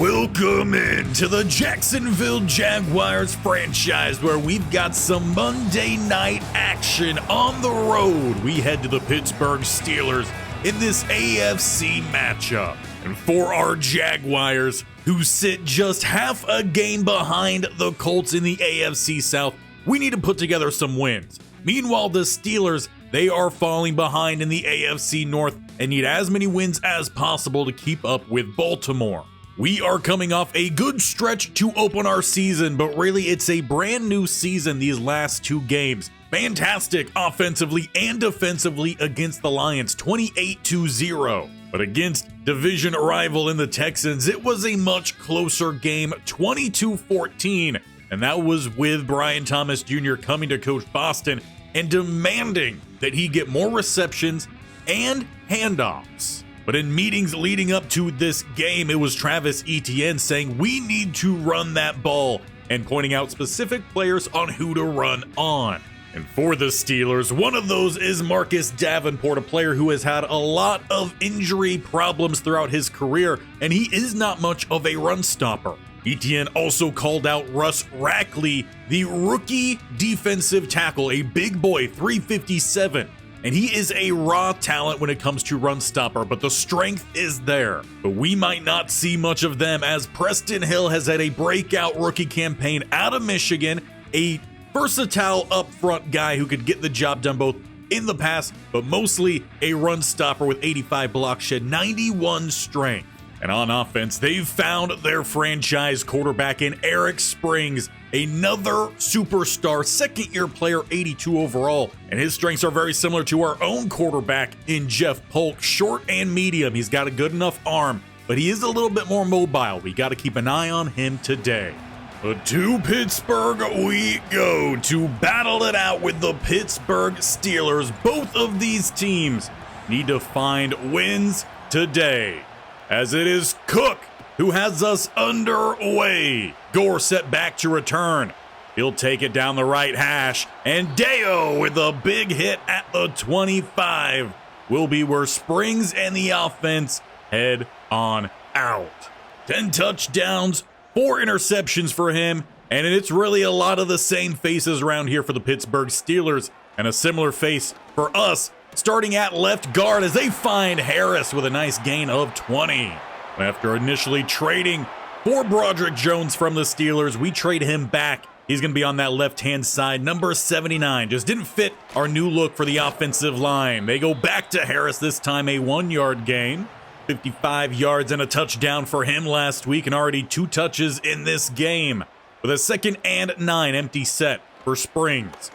Welcome into the Jacksonville Jaguars franchise, where we've got some Monday night action on the road. We head to the Pittsburgh Steelers in this AFC matchup. And for our Jaguars, who sit just half a game behind the Colts in the AFC South, we need to put together some wins. Meanwhile, the Steelers, they are falling behind in the AFC North and need as many wins as possible to keep up with Baltimore. We are coming off a good stretch to open our season, but really it's a brand new season these last two games. Fantastic offensively and defensively against the Lions, 28-0. But against division rival in the Texans, it was a much closer game, 22-14. And that was with Brian Thomas Jr. coming to Coach Boston and demanding that he get more receptions and handoffs. But in meetings leading up to this game, it was Travis Etienne saying we need to run that ball and pointing out specific players on who to run on. And for the Steelers, one of those is Marcus Davenport, a player who has had a lot of injury problems throughout his career, and he is not much of a run stopper. Etienne also called out Russ Rackley, the rookie defensive tackle, a big boy, 357. And he is a raw talent when it comes to run stopper, but the strength is there. But we might not see much of them, as Preston Hill has had a breakout rookie campaign out of Michigan, a versatile up front guy who could get the job done both in the pass, but mostly a run stopper with 85 block shed, 91 strength. And on offense, they've found their franchise quarterback in Eric Springs, another superstar, second-year player, 82 overall. And his strengths are very similar to our own quarterback in Jeff Polk, short and medium. He's got a good enough arm, but he is a little bit more mobile. We got to keep an eye on him today. But to Pittsburgh we go to battle it out with the Pittsburgh Steelers. Both of these teams need to find wins today, as it is Cook who has us underway. Gore set back to return. He'll take it down the right hash, and Deo with a big hit at the 25 will be where Springs and the offense head on out. 10 touchdowns, 4 interceptions for him, and it's really a lot of the same faces around here for the Pittsburgh Steelers, and a similar face for us, starting at left guard as they find Harris with a nice gain of 20. After initially trading for Broderick Jones from the Steelers, we trade him back. He's going to be on that left-hand side, number 79. Just didn't fit our new look for the offensive line. They go back to Harris, this time a 1-yard gain. 55 yards and a touchdown for him last week, and already 2 touches in this game. With a 2nd and 9 empty set for Springs,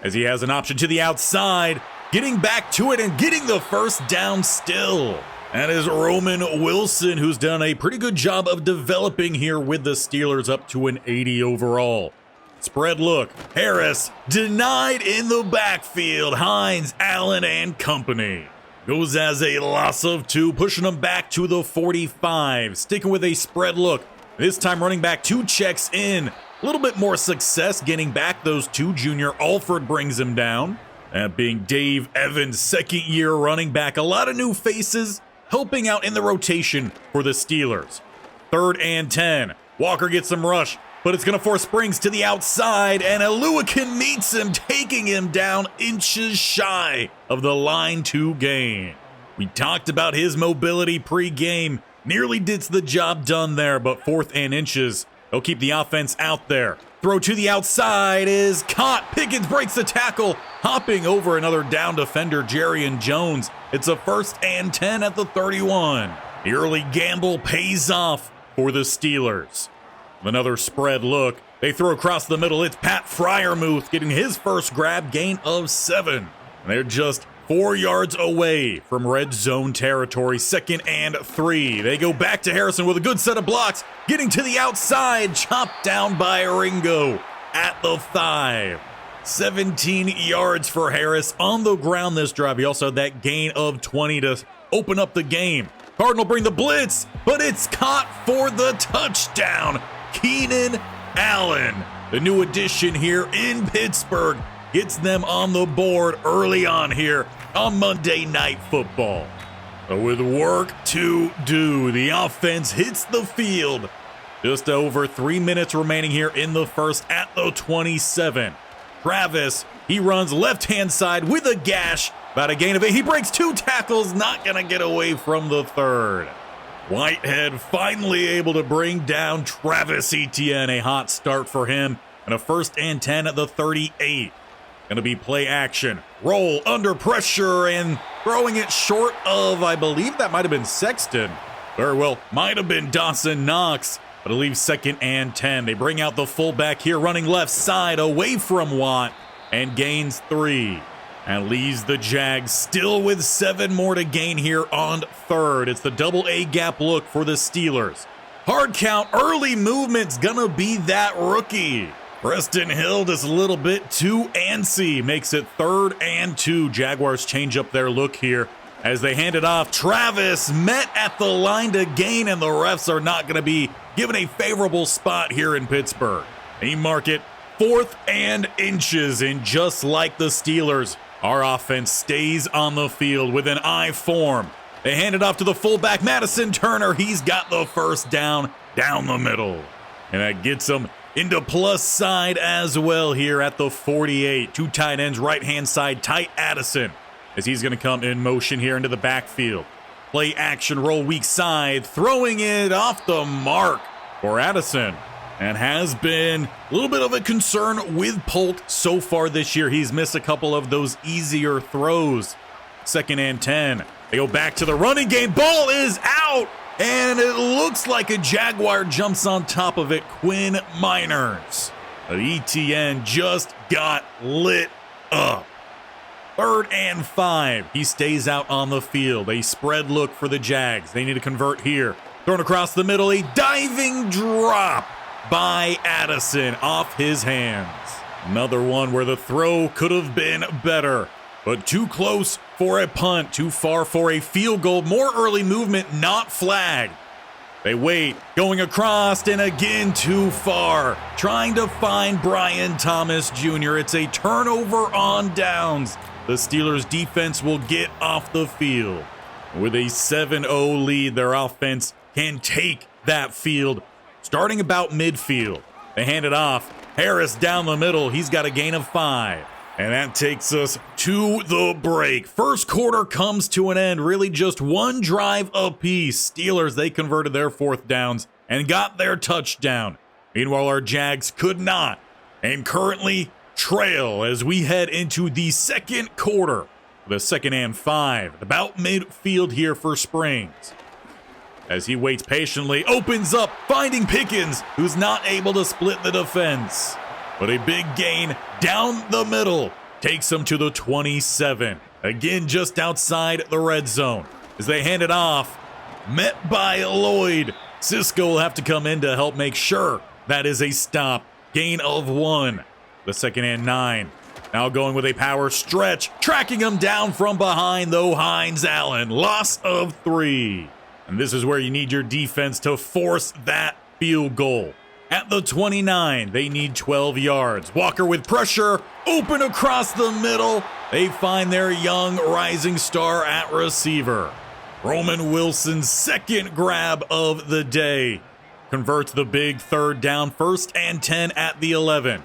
as he has an option to the outside, getting back to it and getting the first down still. That is Roman Wilson, who's done a pretty good job of developing here with the Steelers, up to an 80 overall. Spread look. Harris denied in the backfield. Hines, Allen, and company. Goes as a loss of 2, pushing him back to the 45. Sticking with a spread look. This time running back 2 checks in. A little bit more success getting back those 2. Junior Alford brings him down. That being Dave Evans, 2nd-year running back. A lot of new faces helping out in the rotation for the Steelers. 3rd and 10. Walker gets some rush, but it's going to force Springs to the outside, and Aluakin meets him, taking him down inches shy of the line to gain. We talked about his mobility pre-game. Nearly gets the job done there, but 4th and inches. They'll keep the offense out there. Throw to the outside is caught. Pickens breaks the tackle, hopping over another down defender, Jarian Jones. It's a 1st and 10 at the 31. The early gamble pays off for the Steelers. Another spread look. They throw across the middle. It's Pat Freiermuth getting his first grab, gain of 7. And they're just 4 yards away from red zone territory. 2nd and 3. They go back to Harrison with a good set of blocks. Getting to the outside, chopped down by Ringo at the 5. 17 yards for Harris on the ground this drive. He also had that gain of 20 to open up the game. Cardinal bring the blitz, but it's caught for the touchdown. Keenan Allen, the new addition here in Pittsburgh, gets them on the board early on here on Monday Night Football. But with work to do, the offense hits the field. Just over 3 minutes remaining here in the first at the 27. Travis, he runs left-hand side with a gash. About a gain of 8. He breaks 2 tackles, not going to get away from the third. Whitehead finally able to bring down Travis Etienne. A hot start for him. And a 1st and 10 at the 38. Going to be play action. Roll under pressure and throwing it short of, I believe that might have been Sexton. Very well, might have been Dawson Knox. But it leaves 2nd and 10. They bring out the fullback here, running left side away from Watt, and gains 3. And leaves the Jags still with 7 more to gain here on 3rd. It's the double A gap look for the Steelers. Hard count, early movement's gonna be that rookie. Preston Hill just a little bit too antsy. Makes it 3rd and 2. Jaguars change up their look here. As they hand it off, Travis met at the line to gain, and the refs are not going to be given a favorable spot here in Pittsburgh. They mark it 4th and inches, and just like the Steelers, our offense stays on the field with an I form. They hand it off to the fullback, Madison Turner. He's got the first down the middle. And that gets them into plus side as well here at the 48. 2 tight ends, right-hand side, tight Addison. As he's going to come in motion here into the backfield. Play action, roll weak side, throwing it off the mark for Addison. And has been a little bit of a concern with Polt so far this year. He's missed a couple of those easier throws. 2nd and 10. They go back to the running game. Ball is out. And it looks like a Jaguar jumps on top of it. Quinn Miners. But ETN just got lit up. 3rd and 5. He stays out on the field. A spread look for the Jags. They need to convert here. Thrown across the middle. A diving drop by Addison off his hands. Another one where the throw could have been better. But too close for a punt. Too far for a field goal. More early movement, not flagged. They wait. Going across and again too far. Trying to find Brian Thomas Jr. It's a turnover on downs. The Steelers defense will get off the field. With a 7-0 lead, their offense can take that field starting about midfield. They hand it off. Harris down the middle. He's got a gain of 5. And that takes us to the break. First quarter comes to an end. Really just 1 drive apiece. Steelers, they converted their 4th downs and got their touchdown. Meanwhile, our Jags could not and currently trail as we head into the 2nd quarter. The 2nd and 5. About midfield here for Springs. As he waits patiently, opens up, finding Pickens, who's not able to split the defense. But a big gain down the middle takes him to the 27. Again, just outside the red zone. As they hand it off, met by Lloyd. Cisco will have to come in to help make sure that is a stop. Gain of 1. The 2nd and 9. Now going with a power stretch. Tracking him down from behind, though, Hines Allen. Loss of 3. And this is where you need your defense to force that field goal. At the 29, they need 12 yards. Walker with pressure, open across the middle. They find their young rising star at receiver. Roman Wilson's 2nd grab of the day. Converts the big 3rd down, 1st and 10 at the 11.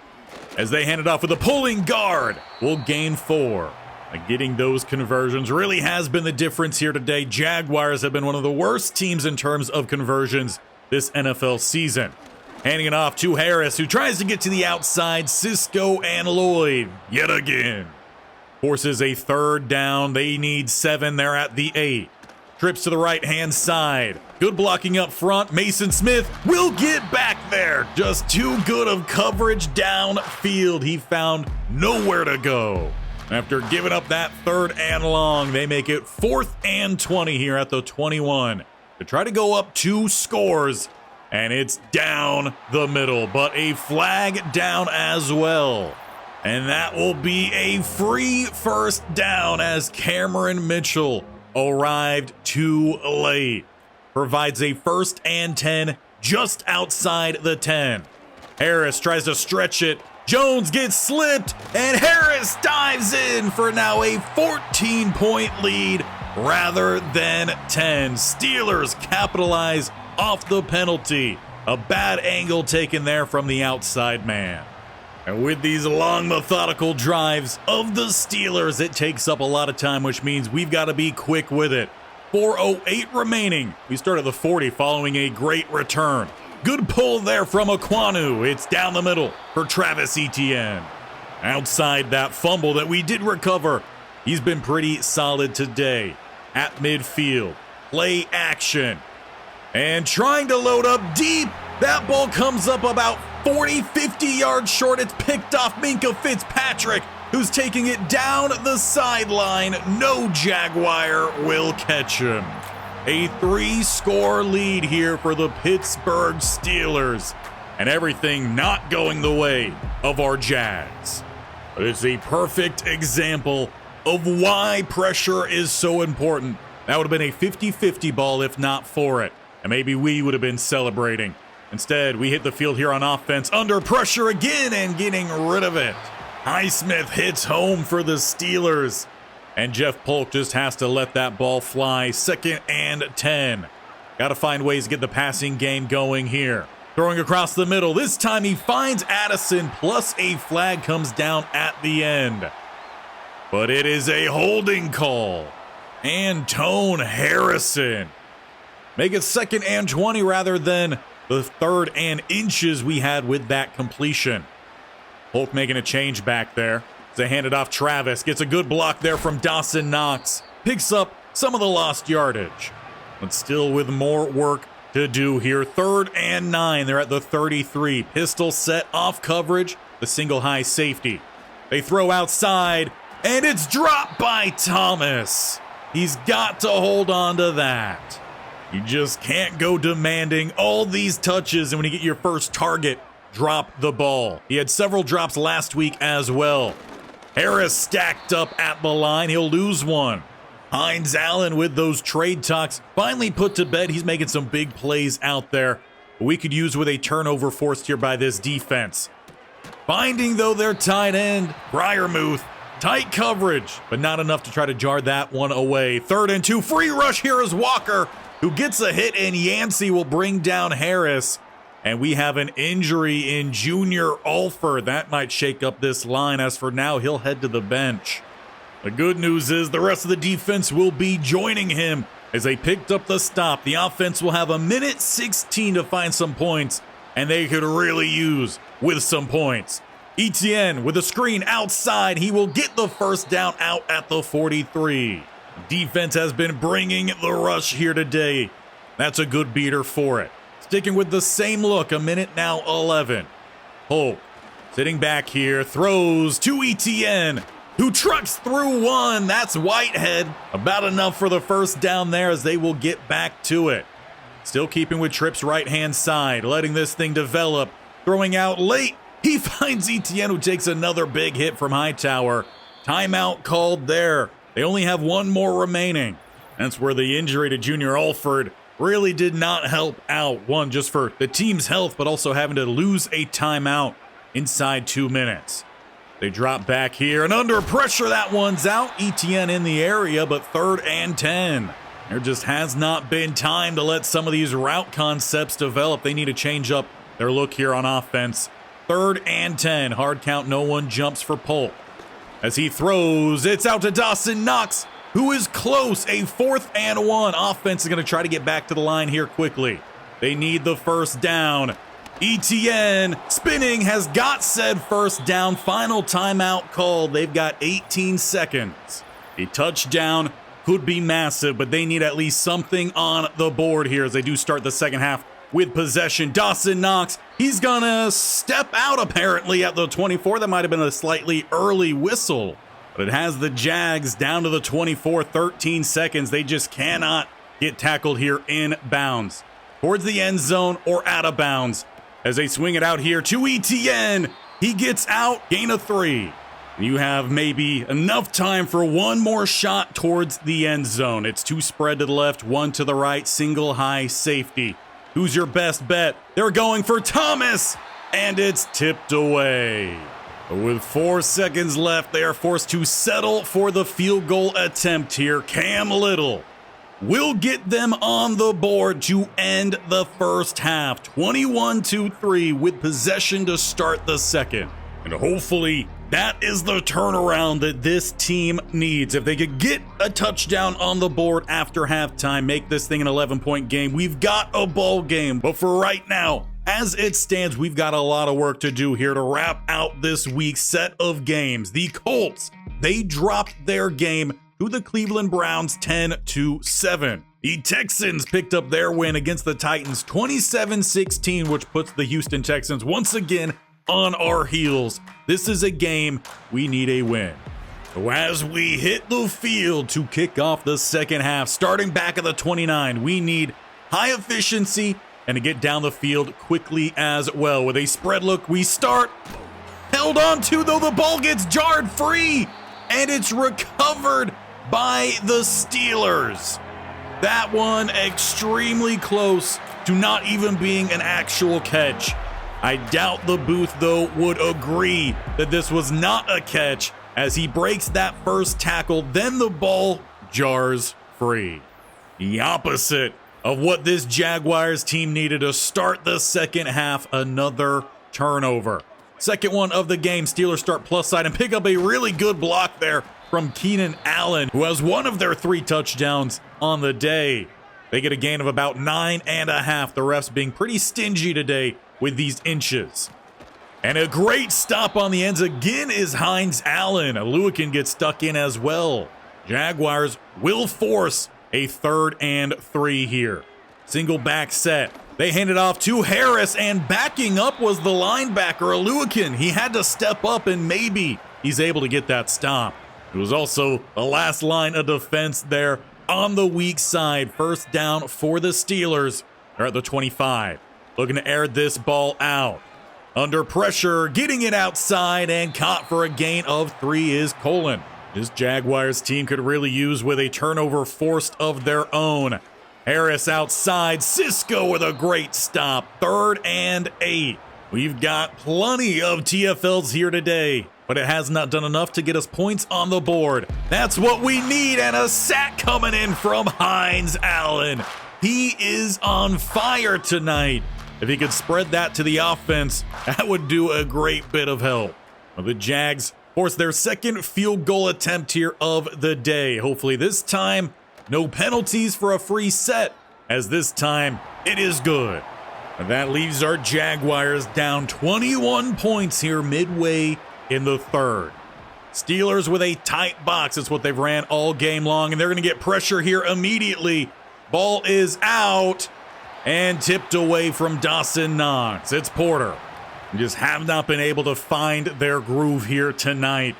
As they hand it off with a pulling guard, will gain 4. Getting those conversions really has been the difference here today. Jaguars have been one of the worst teams in terms of conversions this NFL season. Handing it off to Harris, who tries to get to the outside. Cisco and Lloyd, yet again. Forces a 3rd down. They need 7. They're at the 8. Trips to the right-hand side. Good blocking up front. Mason Smith will get back there. Just too good of coverage downfield. He found nowhere to go. After giving up that 3rd and long, they make it 4th and 20 here at the 21. To try to go up 2 scores, and it's down the middle, but a flag down as well. And that will be a free 1st down as Cameron Mitchell arrived too late. Provides a 1st and 10 just outside the 10. Harris tries to stretch it. Jones gets slipped, and Harris dives in for now a 14-point lead rather than 10. Steelers capitalize off the penalty. A bad angle taken there from the outside man. And with these long, methodical drives of the Steelers, it takes up a lot of time, which means we've got to be quick with it. 4:08 remaining. We start at the 40 following a great return. Good pull there from Aquanu. It's down the middle for Travis Etienne. Outside that fumble that we did recover, he's been pretty solid today. At midfield, play action. And trying to load up deep. That ball comes up about 40, 50 yards short. It's picked off Minkah Fitzpatrick, who's taking it down the sideline. No Jaguar will catch him. A 3-score lead here for the Pittsburgh Steelers. And everything not going the way of our Jags. But it's a perfect example of why pressure is so important. That would have been a 50-50 ball if not for it. And maybe we would have been celebrating. Instead, we hit the field here on offense under pressure again and getting rid of it. Highsmith hits home for the Steelers. And Jeff Polk just has to let that ball fly. 2nd and 10. Got to find ways to get the passing game going here. Throwing across the middle. This time he finds Addison, plus a flag comes down at the end. But it is a holding call. Antone Harrison. Make it 2nd and 20 rather than the 3rd and inches we had with that completion. Polk making a change back there. They hand it off. Travis gets a good block there from Dawson Knox. Picks up some of the lost yardage. But still with more work to do here. 3rd and 9. They're at the 33. Pistol set off coverage. The single high safety. They throw outside. And it's dropped by Thomas. He's got to hold on to that. You just can't go demanding all these touches. And when you get your first target, drop the ball. He had several drops last week as well. Harris stacked up at the line. He'll lose one. Hines Allen with those trade talks finally put to bed. He's making some big plays out there. We could use with a turnover forced here by this defense. Finding, though, their tight end, Freiermuth. Tight coverage, but not enough to try to jar that one away. 3rd and 2. Free rush here is Walker, who gets a hit, and Yancey will bring down Harris. And we have an injury in Junior Alford. That might shake up this line. As for now, he'll head to the bench. The good news is the rest of the defense will be joining him as they picked up the stop. The offense will have a minute 16 to find some points, and they could really use with some points. Etienne with a screen outside. He will get the first down out at the 43. Defense has been bringing the rush here today. That's a good beater for it. Sticking with the same look, a minute now 11. Polk sitting back here, throws to Etienne, who trucks through one. That's Whitehead. About enough for the first down there as they will get back to it. Still keeping with Tripp's right-hand side, letting this thing develop. Throwing out late. He finds Etienne, who takes another big hit from Hightower. Timeout called there. They only have one more remaining. That's where the injury to Junior Alford really did not help out. One, just for the team's health, but also having to lose a timeout inside 2 minutes. They drop back here, and under pressure, that one's out. Etienne in the area, but 3rd and 10. There just has not been time to let some of these route concepts develop. They need to change up their look here on offense. 3rd and 10. Hard count, no one jumps for Polk. As he throws, it's out to Dawson Knox, who is close. A 4th and 1. Offense is going to try to get back to the line here quickly. They need the first down. Etienne spinning has got said first down. Final timeout called. They've got 18 seconds. A touchdown could be massive, but they need at least something on the board here as they do start the second half with possession. Dawson Knox, he's going to step out apparently at the 24. That might have been a slightly early whistle. But it has the Jags down to the 24, 13 seconds. They just cannot get tackled here in bounds. Towards the end zone or out of bounds. As they swing it out here to Etienne. He gets out, gain of 3. You have maybe enough time for one more shot towards the end zone. It's 2 spread to the left, 1 to the right, single high safety. Who's your best bet? They're going for Thomas, and it's tipped away. But with 4 seconds left, they are forced to settle for the field goal attempt here. Cam Little will get them on the board to end the first half. 21-3 with possession to start the second. And hopefully that is the turnaround that this team needs. If they could get a touchdown on the board after halftime, make this thing an 11-point game, we've got a ball game. But for right now, as it stands, we've got a lot of work to do here to wrap out this week's set of games. The Colts, they dropped their game to the Cleveland Browns 10-7. The Texans picked up their win against the Titans 27-16, which puts the Houston Texans once again on our heels. This is a game we need a win. So as we hit the field to kick off the second half, starting back at the 29, we need high efficiency and to get down the field quickly as well. With a spread look, we start. Held on to, though the ball gets jarred free, and it's recovered by the Steelers. That one extremely close to not even being an actual catch. I doubt the booth, though, would agree that this was not a catch as he breaks that first tackle, then the ball jars free. The opposite of what this Jaguars team needed to start the second half, another turnover. Second one of the game, Steelers start plus side and pick up a really good block there from Keenan Allen, who has one of their 3 touchdowns on the day. They get a gain of about 9.5. The refs being pretty stingy today with these inches. And a great stop on the ends again is Hines Allen. Lewickin gets stuck in as well. Jaguars will force a 3rd and 3 here. Single back set. They hand it off to Harris, and backing up was the linebacker, Lewickin. He had to step up, and maybe he's able to get that stop. It was also the last line of defense there on the weak side. First down for the Steelers. They're at the 25. Looking to air this ball out. Under pressure, getting it outside, and caught for a gain of 3 is Colin. This Jaguars team could really use with a turnover forced of their own. Harris outside, Cisco with a great stop. 3rd and 8. We've got plenty of TFLs here today, but it has not done enough to get us points on the board. That's what we need, and a sack coming in from Hines Allen. He is on fire tonight. If he could spread that to the offense, that would do a great bit of help. Well, the Jags force their second field goal attempt here of the day. Hopefully this time, no penalties for a free set, as this time it is good. And that leaves our Jaguars down 21 points here midway in the 3rd. Steelers with a tight box. It's what they've ran all game long, and they're going to get pressure here immediately. Ball is out and tipped away from Dawson Knox. It's Porter. Just have not been able to find their groove here tonight.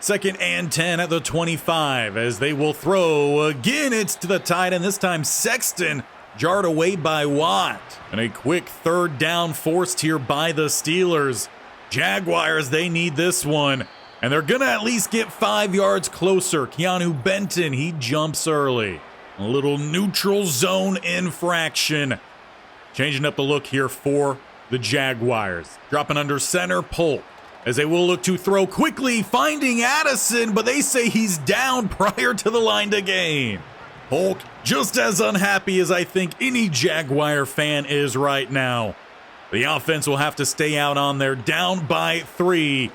2nd and 10 at the 25 as they will throw. Again, it's to the tight end. This time Sexton jarred away by Watt. And a quick 3rd down forced here by the Steelers. Jaguars, they need this one. And they're going to at least get 5 yards closer. Keanu Benton, he jumps early. A little neutral zone infraction. Changing up the look here for the Jaguars. Dropping under center, Polk, as they will look to throw quickly, finding Addison, but they say he's down prior to the line to gain. Polk just as unhappy as I think any Jaguar fan is right now. The offense will have to stay out on there, down by 3.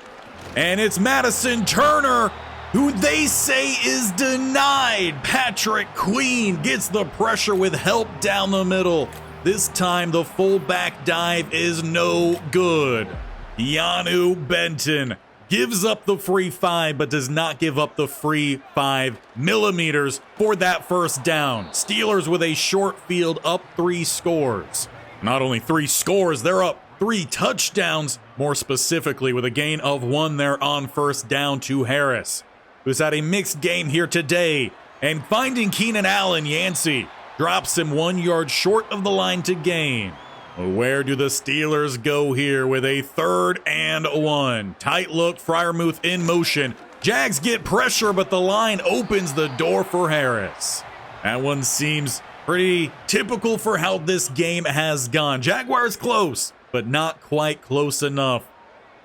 And it's Madison Turner, who they say is denied. Patrick Queen gets the pressure with help down the middle. This time the fullback dive is no good. Keanu Benton gives up the free 5, but does not give up the free 5 millimeters for that first down. Steelers with a short field, up 3 scores. Not only 3 scores, they're up 3 touchdowns, more specifically with a gain of 1 there on first down to Harris, who's had a mixed game here today. And finding Keenan Allen, Yancey drops him 1 yard short of the line to gain. Well, where do the Steelers go here with a 3rd and 1? Tight look, Freiermuth in motion. Jags get pressure, but the line opens the door for Harris. That one seems pretty typical for how this game has gone. Jaguars close, but not quite close enough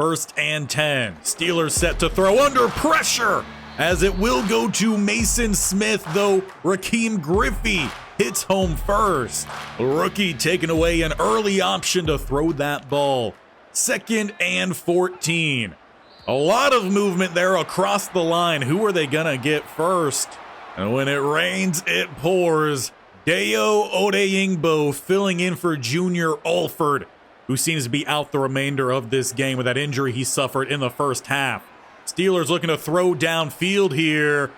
First and 10. Steelers set to throw under pressure as it will go to Mason Smith, though Rakeem Griffey hits home first. The rookie taking away an early option to throw that ball. Second and 14. A lot of movement there across the line. Who are they going to get first? And when it rains, it pours. Dayo Odeyingbo filling in for Junior Alford, who seems to be out the remainder of this game with that injury he suffered in the first half. Steelers looking to throw downfield here.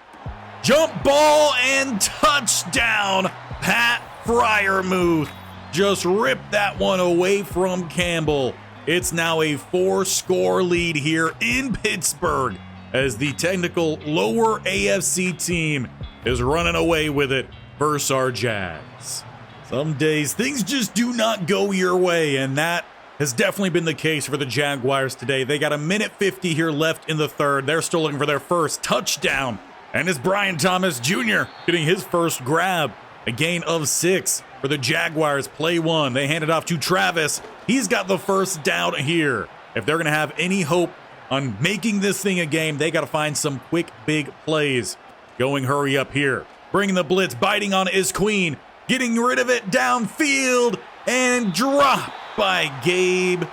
Jump ball and touchdown. Pat Freiermuth just ripped that one away from Campbell. It's now a 4-score lead here in Pittsburgh as the technical lower AFC team is running away with it versus our Jags. Some days things just do not go your way, and that has definitely been the case for the Jaguars today. They got a minute 50 here left in the third. They're still looking for their first touchdown. And it's Brian Thomas Jr. getting his first grab. A gain of 6 for the Jaguars. Play 1. They hand it off to Travis. He's got the first down here. If they're going to have any hope on making this thing a game, they got to find some quick, big plays. Going hurry up here. Bringing the blitz, biting on is Queen. Getting rid of it downfield and dropped by Gabe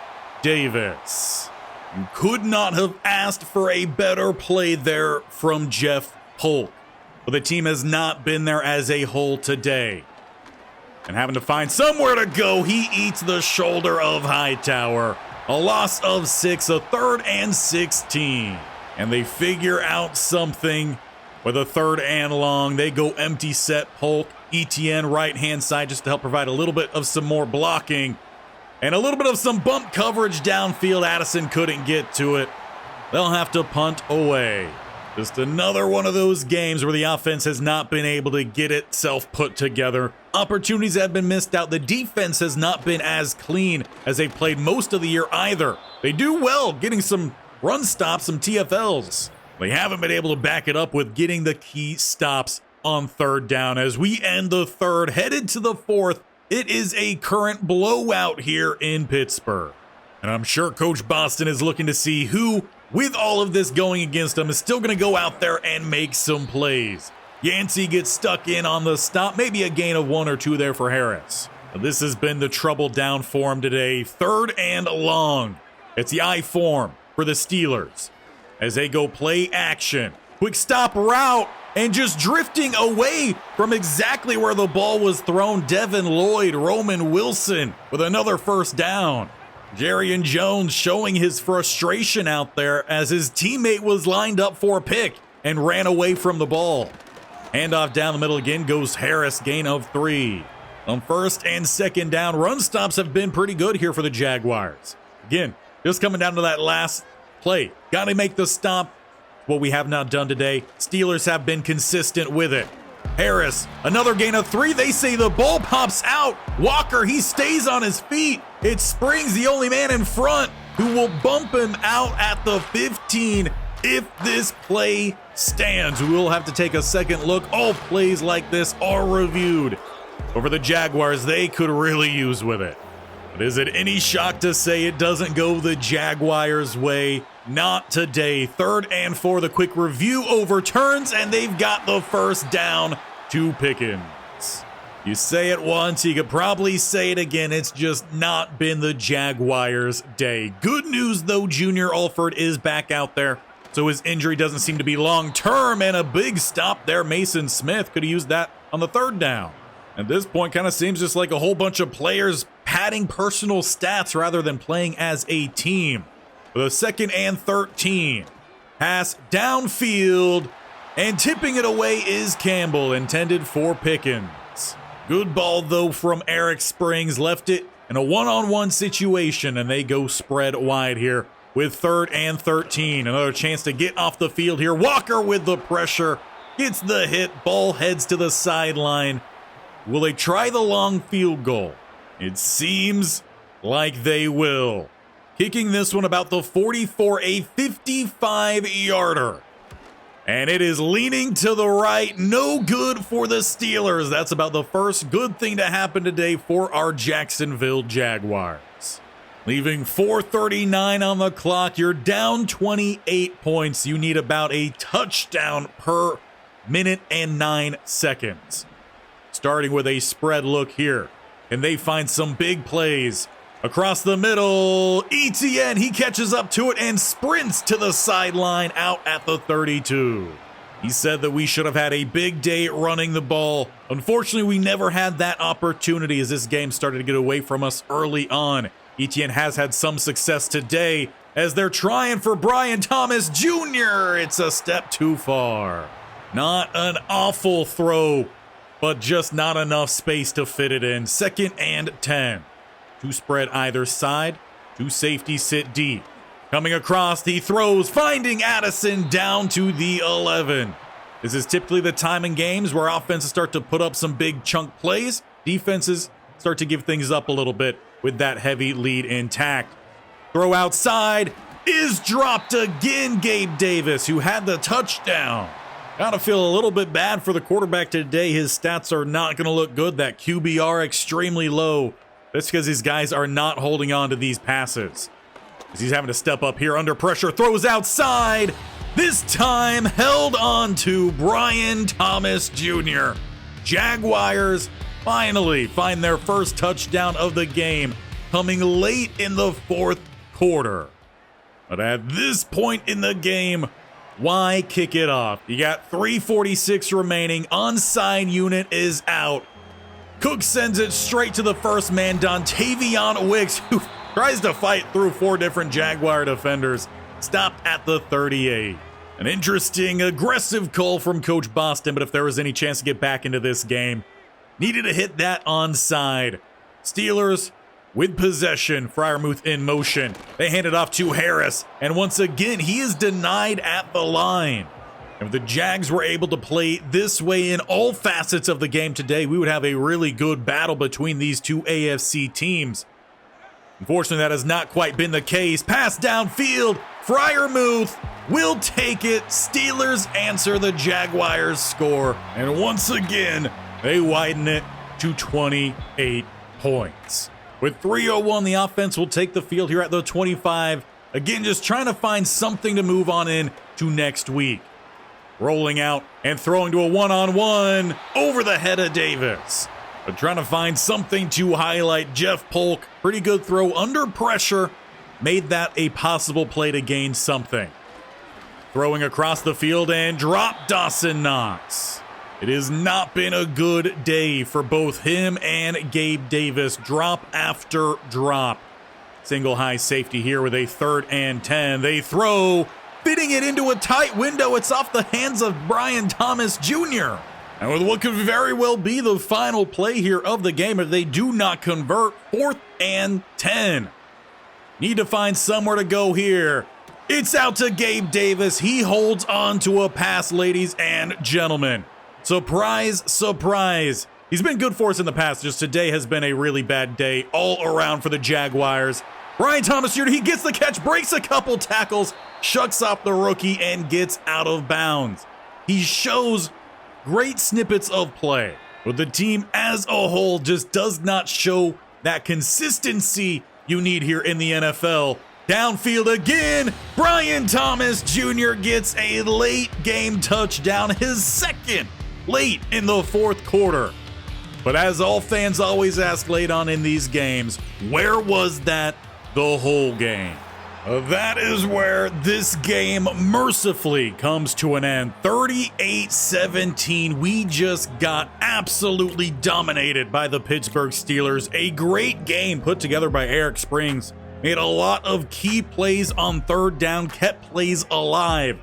Davis. You could not have asked for a better play there from Jeff Polk. But the team has not been there as a whole today. And having to find somewhere to go, he eats the shoulder of Hightower. A loss of 6, a 3rd and 16. And they figure out something with a 3rd and long. They go empty set Polk. ETN right-hand side just to help provide a little bit of some more blocking. And a little bit of some bump coverage downfield. Addison couldn't get to it. They'll have to punt away. Just another one of those games where the offense has not been able to get itself put together. Opportunities have been missed out. The defense has not been as clean as they played most of the year either. They do well getting some run stops, some TFLs. They haven't been able to back it up with getting the key stops on 3rd down. As we end the 3rd, headed to the 4th, it is a current blowout here in Pittsburgh. And I'm sure Coach Boston is looking to see who, with all of this going against him, is still going to go out there and make some plays. Yancey gets stuck in on the stop, maybe a gain of 1 or 2 there for Harris. This has been the trouble down for him today. 3rd and long. It's the I form for the Steelers as they go play action. Quick stop route and just drifting away from exactly where the ball was thrown. Devin Lloyd, Roman Wilson with another first down. Jerrion Jones showing his frustration out there as his teammate was lined up for a pick and ran away from the ball. Handoff down the middle again goes Harris, gain of 3. On 1st and 2nd down, run stops have been pretty good here for the Jaguars. Again, just coming down to that last play. Got to make the stop. What we have not done today. Steelers have been consistent with it. Harris, another gain of 3. They say the ball pops out. Walker, he stays on his feet. It Springs, the only man in front, who will bump him out at the 15 if this play stands. We will have to take a second look. All plays like this are reviewed. Over the Jaguars, they could really use with it. But is it any shock to say it doesn't go the Jaguars' way? Not today. 3rd and 4, the quick review overturns, and they've got the first down to Pickens. You say it once, you could probably say it again. It's just not been the Jaguars' day. Good news, though, Junior Alford is back out there, so his injury doesn't seem to be long-term, and a big stop there. Mason Smith could have used that on the 3rd down. At this point, kind of seems just like a whole bunch of players padding personal stats rather than playing as a team. With a 2nd and 13. Pass downfield, and tipping it away is Campbell, intended for Pickens. Good ball, though, from Eric Springs. Left it in a one-on-one situation, and they go spread wide here with 3rd and 13. Another chance to get off the field here. Walker with the pressure. Gets the hit. Ball heads to the sideline. Will they try the long field goal? It seems like they will. Kicking this one about the 44, a 55-yarder. And it is leaning to the right. No good for the Steelers. That's about the first good thing to happen today for our Jacksonville Jaguars. Leaving 4:39 on the clock, you're down 28 points. You need about a touchdown per minute and 9 seconds. Starting with a spread look here. And they find some big plays. Across the middle, Etienne, he catches up to it and sprints to the sideline out at the 32. He said that we should have had a big day running the ball. Unfortunately, we never had that opportunity as this game started to get away from us early on. Etienne has had some success today as they're trying for Brian Thomas Jr. It's a step too far. Not an awful throw, but just not enough space to fit it in. 2nd and 10. Two spread either side. Two safeties sit deep. Coming across, he throws, finding Addison down to the 11. This is typically the time in games where offenses start to put up some big chunk plays. Defenses start to give things up a little bit with that heavy lead intact. Throw outside is dropped again. Gabe Davis, who had the touchdown. Gotta feel a little bit bad for the quarterback today. His stats are not going to look good. That QBR extremely low. That's because these guys are not holding on to these passes. As he's having to step up here under pressure. Throws outside. This time held on to Brian Thomas Jr. Jaguars finally find their first touchdown of the game, coming late in the 4th quarter. But at this point in the game, why kick it off? You got 3:46 remaining. Onside unit is out. Cook sends it straight to the first man, Dontavion Wicks, who tries to fight through 4 different Jaguar defenders. Stopped at the 38. An interesting, aggressive call from Coach Boston, but if there was any chance to get back into this game, needed to hit that onside. Steelers with possession. Freiermuth in motion. They hand it off to Harris, and once again, he is denied at the line. If the Jags were able to play this way in all facets of the game today, we would have a really good battle between these two AFC teams. Unfortunately, that has not quite been the case. Pass downfield. Freiermuth will take it. Steelers answer. The Jaguars score. And once again, they widen it to 28 points. With 3:01, the offense will take the field here at the 25. Again, just trying to find something to move on in to next week. Rolling out and throwing to a one-on-one over the head of Davis. But trying to find something to highlight. Jeff Polk, pretty good throw under pressure. Made that a possible play to gain something. Throwing across the field and drop Dawson Knox. It has not been a good day for both him and Gabe Davis. Drop after drop. Single high safety here with a 3rd and 10. They throw, fitting it into a tight window. It's off the hands of Brian Thomas Jr. And with what could very well be the final play here of the game, if they do not convert, 4th and 10. Need to find somewhere to go here. It's out to Gabe Davis. He holds on to a pass, ladies and gentlemen. Surprise, surprise. He's been good for us in the past. Just today has been a really bad day all around for the Jaguars. Brian Thomas Jr., he gets the catch, breaks a couple tackles, shucks off the rookie, and gets out of bounds. He shows great snippets of play, but the team as a whole just does not show that consistency you need here in the NFL. Downfield again, Brian Thomas Jr. gets a late game touchdown, his 2nd late in the 4th quarter. But as all fans always ask late on in these games, where was that the whole game? That is where this game mercifully comes to an end. 38-17. We just got absolutely dominated by the Pittsburgh Steelers. A great game put together by Eric Springs. Made a lot of key plays on 3rd down, kept plays alive.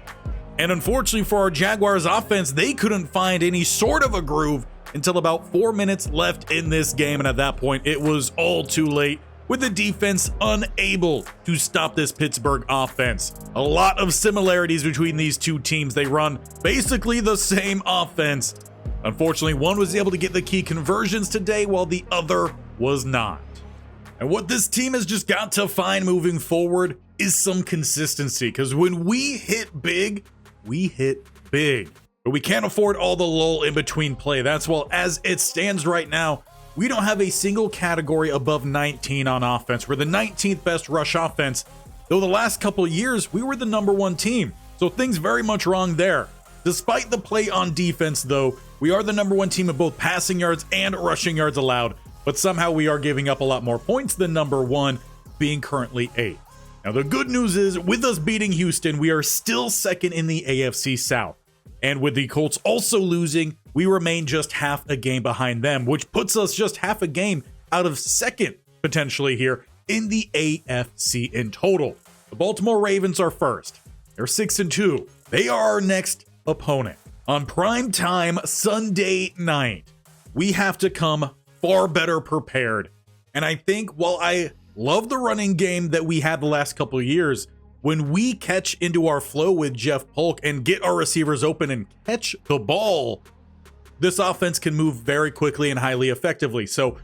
And unfortunately for our Jaguars offense, they couldn't find any sort of a groove until about 4 minutes left in this game. And at that point, it was all too late, with the defense unable to stop this Pittsburgh offense. A lot of similarities between these two teams. They run basically the same offense. Unfortunately, one was able to get the key conversions today while the other was not. And what this team has just got to find moving forward is some consistency, because when we hit big, we hit big. But we can't afford all the lull in between play. That's why, as it stands right now, we don't have a single category above 19 on offense. We're the 19th best rush offense, though the last couple years we were the #1 team. So things very much wrong there. Despite the play on defense, though, we are the #1 team in both passing yards and rushing yards allowed, but somehow we are giving up a lot more points than #1, being currently 8th. Now, the good news is, with us beating Houston, we are still second in the AFC South. And with the Colts also losing, we remain just half a game behind them, which puts us just half a game out of second, potentially here, in the AFC in total. The Baltimore Ravens are first. They're 6-2. They are our next opponent. On primetime Sunday night, we have to come far better prepared. And I think while I love the running game that we had the last couple of years, when we catch into our flow with Jeff Polk and get our receivers open and catch the ball, this offense can move very quickly and highly effectively. So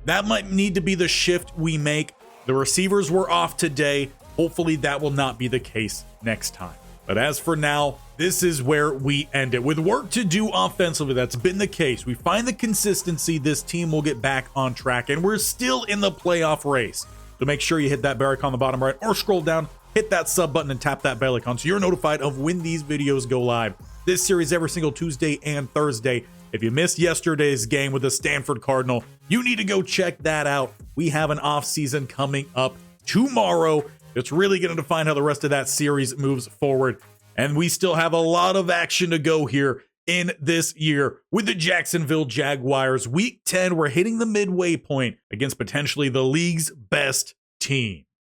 that might need to be the shift we make. The receivers were off today. Hopefully that will not be the case next time. But as for now, this is where we end it. With work to do offensively, that's been the case. We find the consistency, this team will get back on track, and we're still in the playoff race. So make sure you hit that bell icon on the bottom right or scroll down, hit that sub button and tap that bell icon so you're notified of when these videos go live. This series every single Tuesday and Thursday. If you missed yesterday's game with the Stanford Cardinal, you need to go check that out. We have an off season coming up tomorrow. It's really going to define how the rest of that series moves forward. And we still have a lot of action to go here in this year with the Jacksonville Jaguars. Week 10, we're hitting the midway point against potentially the league's best team.